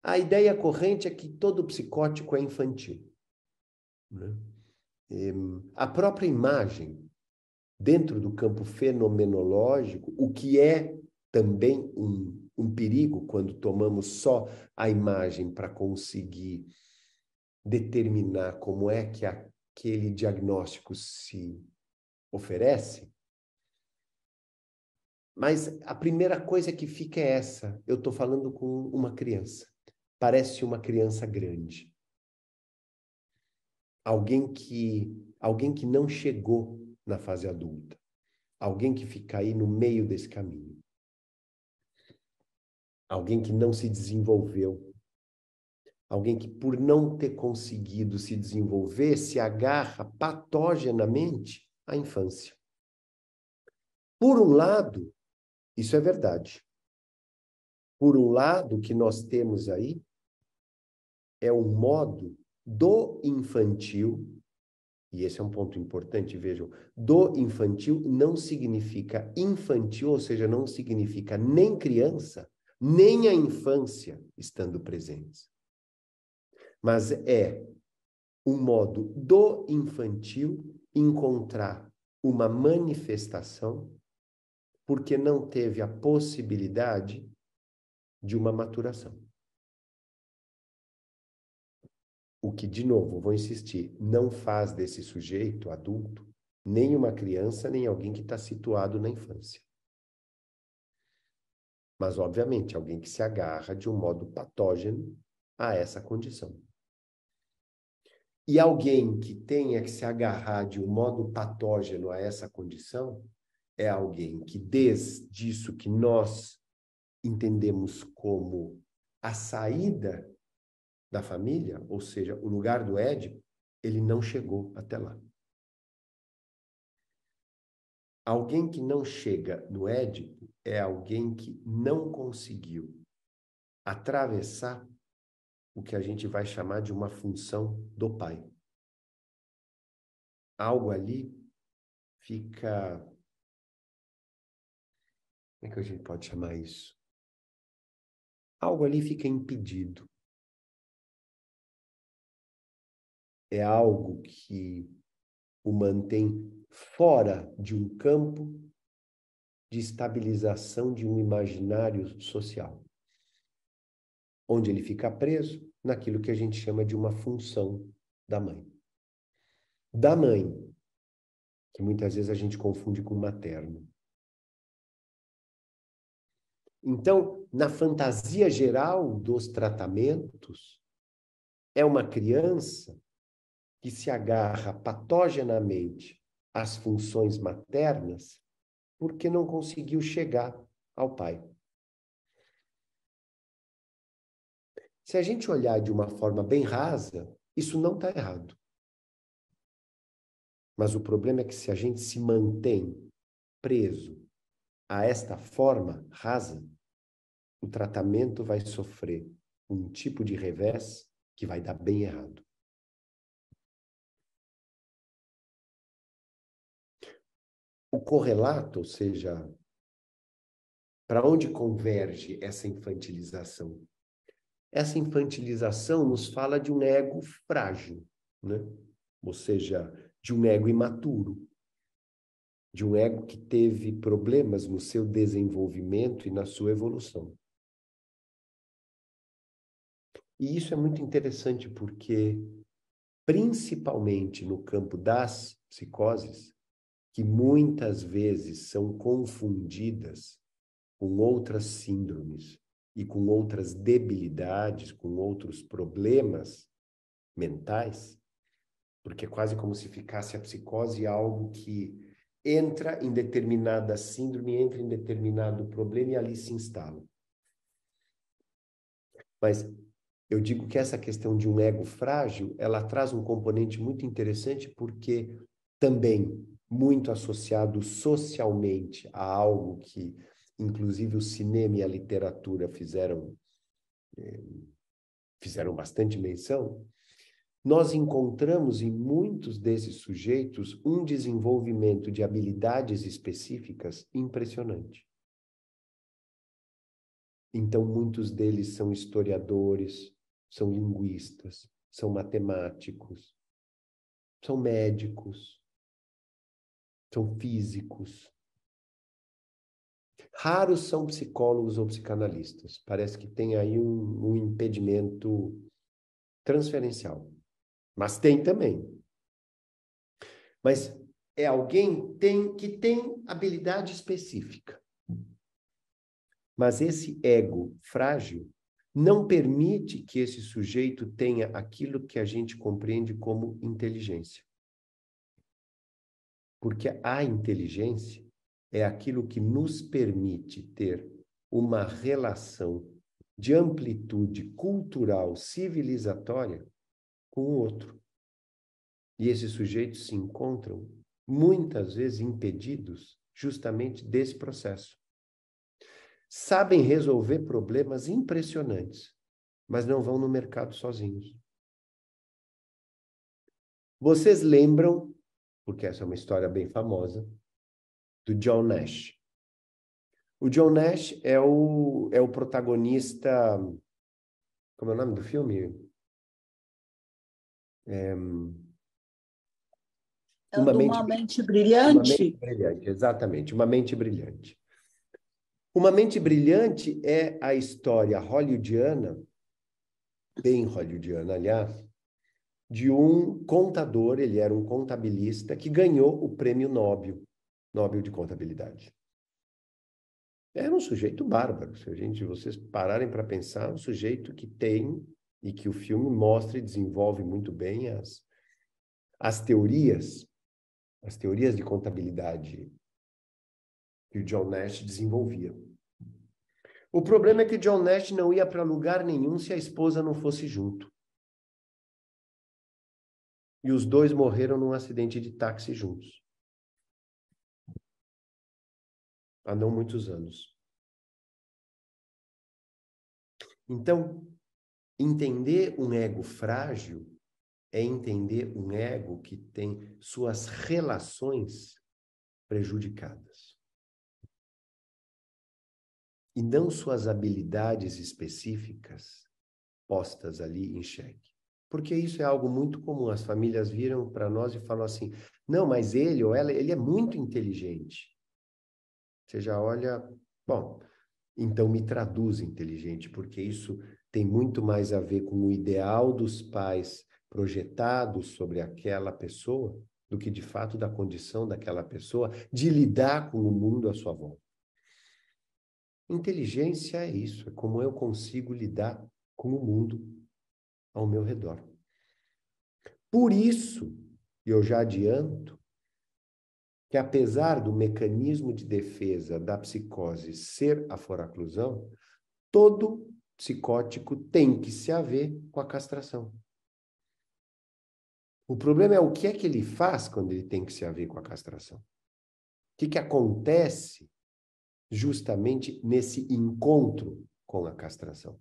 A ideia corrente é que todo psicótico é infantil, né? A própria imagem, dentro do campo fenomenológico, o que é também um perigo quando tomamos só a imagem para conseguir determinar como é que aquele diagnóstico se oferece. Mas a primeira coisa que fica é essa: eu estou falando com uma criança. Parece uma criança grande. Alguém que não chegou na fase adulta. Alguém que fica aí no meio desse caminho. Alguém que não se desenvolveu. Alguém que, por não ter conseguido se desenvolver, se agarra patogenamente à infância. Por um lado, isso é verdade. Por um lado, o que nós temos aí é um modo do infantil, e esse é um ponto importante, vejam, do infantil não significa infantil, ou seja, não significa nem criança, nem a infância estando presentes. Mas é um modo do infantil encontrar uma manifestação porque não teve a possibilidade de uma maturação. O que, de novo, vou insistir, não faz desse sujeito adulto nem uma criança, nem alguém que está situado na infância. Mas, obviamente, alguém que se agarra de um modo patógeno a essa condição. E alguém que tenha que se agarrar de um modo patógeno a essa condição é alguém que, desde isso que nós entendemos como a saída da família, ou seja, o lugar do Édipo, ele não chegou até lá. Alguém que não chega no Édipo é alguém que não conseguiu atravessar o que a gente vai chamar de uma função do pai. Algo ali fica... Como é que a gente pode chamar isso? Algo ali fica impedido. É algo que o mantém fora de um campo de estabilização de um imaginário social, onde ele fica preso naquilo que a gente chama de uma função da mãe. Da mãe, que muitas vezes a gente confunde com materno. Então, na fantasia geral dos tratamentos, é uma criança que se agarra patogenamente às funções maternas porque não conseguiu chegar ao pai. Se a gente olhar de uma forma bem rasa, isso não está errado. Mas o problema é que se a gente se mantém preso a esta forma rasa, o tratamento vai sofrer um tipo de revés que vai dar bem errado. O correlato, ou seja, para onde converge essa infantilização? Essa infantilização nos fala de um ego frágil, né? Ou seja, de um ego imaturo, de um ego que teve problemas no seu desenvolvimento e na sua evolução. E isso é muito interessante porque, principalmente no campo das psicoses, que muitas vezes são confundidas com outras síndromes e com outras debilidades, com outros problemas mentais, porque é quase como se ficasse a psicose algo que entra em determinada síndrome, entra em determinado problema e ali se instala. Mas eu digo que essa questão de um ego frágil, ela traz um componente muito interessante porque também muito associado socialmente a algo que, inclusive, o cinema e a literatura fizeram bastante menção, nós encontramos em muitos desses sujeitos um desenvolvimento de habilidades específicas impressionante. Então, muitos deles são historiadores, são linguistas, são matemáticos, são médicos, são físicos. Raros são psicólogos ou psicanalistas. Parece que tem aí um impedimento transferencial. Mas tem também. Mas é alguém que tem habilidade específica. Mas esse ego frágil não permite que esse sujeito tenha aquilo que a gente compreende como inteligência. Porque a inteligência é aquilo que nos permite ter uma relação de amplitude cultural, civilizatória com o outro. E esses sujeitos se encontram, muitas vezes, impedidos justamente desse processo. Sabem resolver problemas impressionantes, mas não vão no mercado sozinhos. Vocês lembram, porque essa é uma história bem famosa, do John Nash. O John Nash é o protagonista... Como é o nome do filme? Uma mente brilhante? Uma mente brilhante, exatamente. Uma mente brilhante. Uma mente brilhante é a história hollywoodiana, bem hollywoodiana, aliás, de um contador, ele era um contabilista, que ganhou o prêmio Nobel de Contabilidade. Era um sujeito bárbaro. Se vocês pararem para pensar, um sujeito que tem, e que o filme mostra e desenvolve muito bem as teorias de contabilidade que o John Nash desenvolvia. O problema é que o John Nash não ia para lugar nenhum se a esposa não fosse junto. E os dois morreram num acidente de táxi juntos. Há não muitos anos. Então, entender um ego frágil é entender um ego que tem suas relações prejudicadas. E não suas habilidades específicas postas ali em xeque. Porque isso é algo muito comum. As famílias viram para nós e falam assim, não, mas ele ou ela, ele é muito inteligente. Você já olha, bom, então me traduz inteligente, porque isso tem muito mais a ver com o ideal dos pais projetados sobre aquela pessoa do que, de fato, da condição daquela pessoa de lidar com o mundo à sua volta. Inteligência é isso, é como eu consigo lidar com o mundo ao meu redor. Por isso, eu já adianto que, apesar do mecanismo de defesa da psicose ser a foraclusão, todo psicótico tem que se haver com a castração. O problema é o que é que ele faz quando ele tem que se haver com a castração. O que acontece justamente nesse encontro com a castração.